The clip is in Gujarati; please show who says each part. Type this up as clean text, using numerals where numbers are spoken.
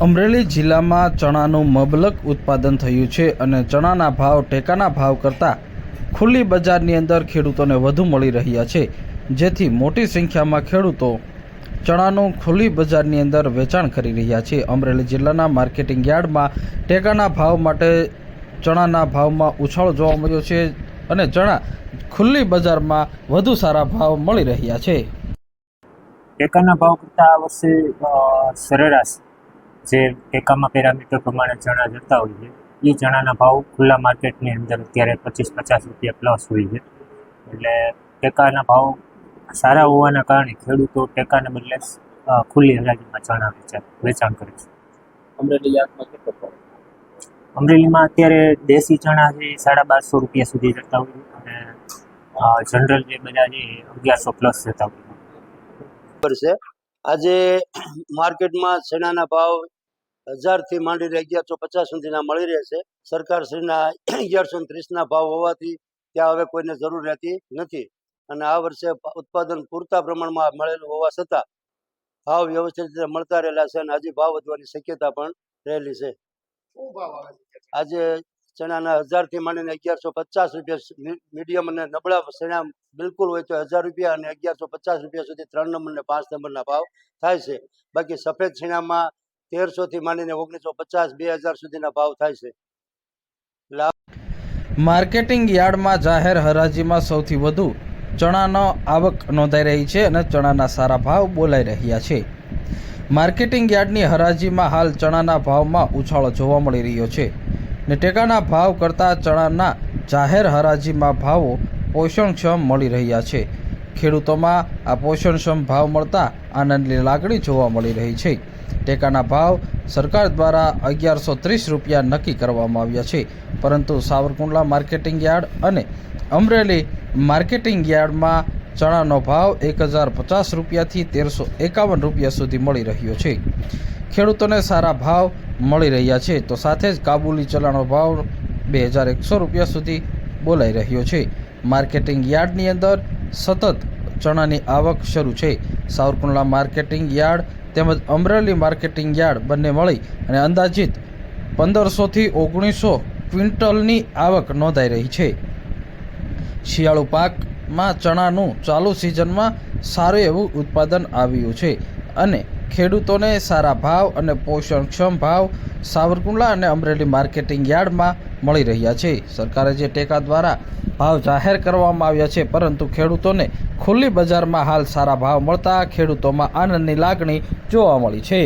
Speaker 1: અમરેલી જિલ્લામાં ચણાનું મબલક ઉત્પાદન થયું છે અને ચણાના ભાવ ટેકાના ભાવ કરતાં ખુલ્લી બજારની અંદર ખેડૂતોને વધુ મળી રહ્યા છે, જેથી મોટી સંખ્યામાં ખેડૂતો ચણાનું ખુલ્લી બજારની અંદર વેચાણ કરી રહ્યા છે। અમરેલી જિલ્લાના માર્કેટિંગ યાર્ડમાં ટેકાના ભાવ માટે ચણાના ભાવમાં ઉછાળો જોવા મળ્યો છે અને ચણા ખુલ્લી બજારમાં વધુ સારા ભાવ મળી રહ્યા છે।
Speaker 2: ટેકાના ભાવ કરતાં આ વર્ષે સરેરાશ જે ટેકામાં પેરામીટર પ્રમાણે ચણા જતા હોય છે એ ચણાના ભાવ ખુલ્લા માર્કેટની અંદર અત્યારે 25-50 રૂપિયા પ્લસ હોય છે। એટલે ટેકાના ભાવ સારા હોવાના કારણે ખેડૂતો ટેકાને બદલે ખુલ્લી હરાજીમાં ચણા વેચાણ કરે છે। અમરેલીમાં અત્યારે દેશી ચણા છે 1250 રૂપિયા સુધી જતા હોય છે અને જનરલ જે બધા છે 1100 પ્લસ જતા હોય
Speaker 3: છે। આજે માર્કેટમાં ચણાના ભાવ 1000 થી માંડીને 1150 સુધીના મળી રહે છે। સરકારશ્રીના 1130ના ભાવ હોવાથી ત્યાં હવે કોઈને જરૂર રહેતી નથી અને આ વર્ષે ઉત્પાદન પૂરતા પ્રમાણમાં મળેલું હોવા છતાં ભાવ વ્યવસ્થિત રીતે મળતા રહેલા છે અને હજી ભાવ વધવાની શક્યતા પણ રહેલી છે। આજે ચણાના 1000 થી માંડીને 1150 રૂપિયા મીડિયમ અને નબળા ચણા બિલકુલ હોય તો 1000 રૂપિયા અને 1150 રૂપિયા સુધી 3 નંબર ને 5 નંબરના ભાવ થાય છે। બાકી સફેદ ચણામાં 1300 થી માંડીને 1950 2000 સુધીના ભાવ થાય છે।
Speaker 1: માર્કેટિંગ યાર્ડમાં જાહેર હરાજીમાં સૌથી વધુ ચણાનો આવક નોંધાઈ રહી છે અને ચણાના સારા ભાવ બોલાઈ રહ્યા છે। માર્કેટિંગ યાર્ડની હરાજીમાં હાલ ચણાના ભાવમાં ઉછાળો જોવા મળી રહ્યો છે ને ટેકાના ભાવ કરતાં ચણાના જાહેર હરાજીમાં ભાવો પોષણક્ષમ મળી રહ્યા છે। ખેડૂતોમાં આ પોષણક્ષમ ભાવ મળતા આનંદની લાગણી જોવા મળી રહી છે। ટેકાના ભાવ સરકાર દ્વારા 1130 રૂપિયા નક્કી કરવામાં આવ્યા છે, પરંતુ સાવરકુંડલા માર્કેટિંગ યાર્ડ અને અમરેલી માર્કેટિંગ યાર્ડમાં ચણાનો ભાવ 1050 રૂપિયાથી 1351 રૂપિયા સુધી મળી રહ્યો છે। ખેડૂતોને સારા ભાવ મળી રહ્યા છે તો સાથે જ કાબુલી ચણાનો ભાવ 2100 રૂપિયા સુધી બોલાઈ રહ્યો છે। માર્કેટિંગ યાર્ડની અંદર સતત ચણાની આવક શરૂ છે। સાવરકુંડલા માર્કેટિંગ યાર્ડ તેમજ અમરેલી માર્કેટિંગ યાર્ડ બંને મળી અને અંદાજિત 1500 થી 1900 ક્વિન્ટલની આવક નોંધાઈ રહી છે। શિયાળુ પાકમાં ચણાનું ચાલુ સિઝનમાં સારું એવું ઉત્પાદન આવ્યું છે અને ખેડૂતોને સારા ભાવ અને પોષણક્ષમ ભાવ સાવરકુંડલા અને અમરેલી માર્કેટિંગ યાર્ડમાં મળી રહ્યા છે। સરકારે જે ટેકા દ્વારા ભાવ જાહેર કરવામાં આવ્યા છે, પરંતુ ખેડૂતોને ખુલ્લી બજારમાં હાલ સારા ભાવ મળતા ખેડૂતોમાં આનંદની લાગણી જોવા મળી છે।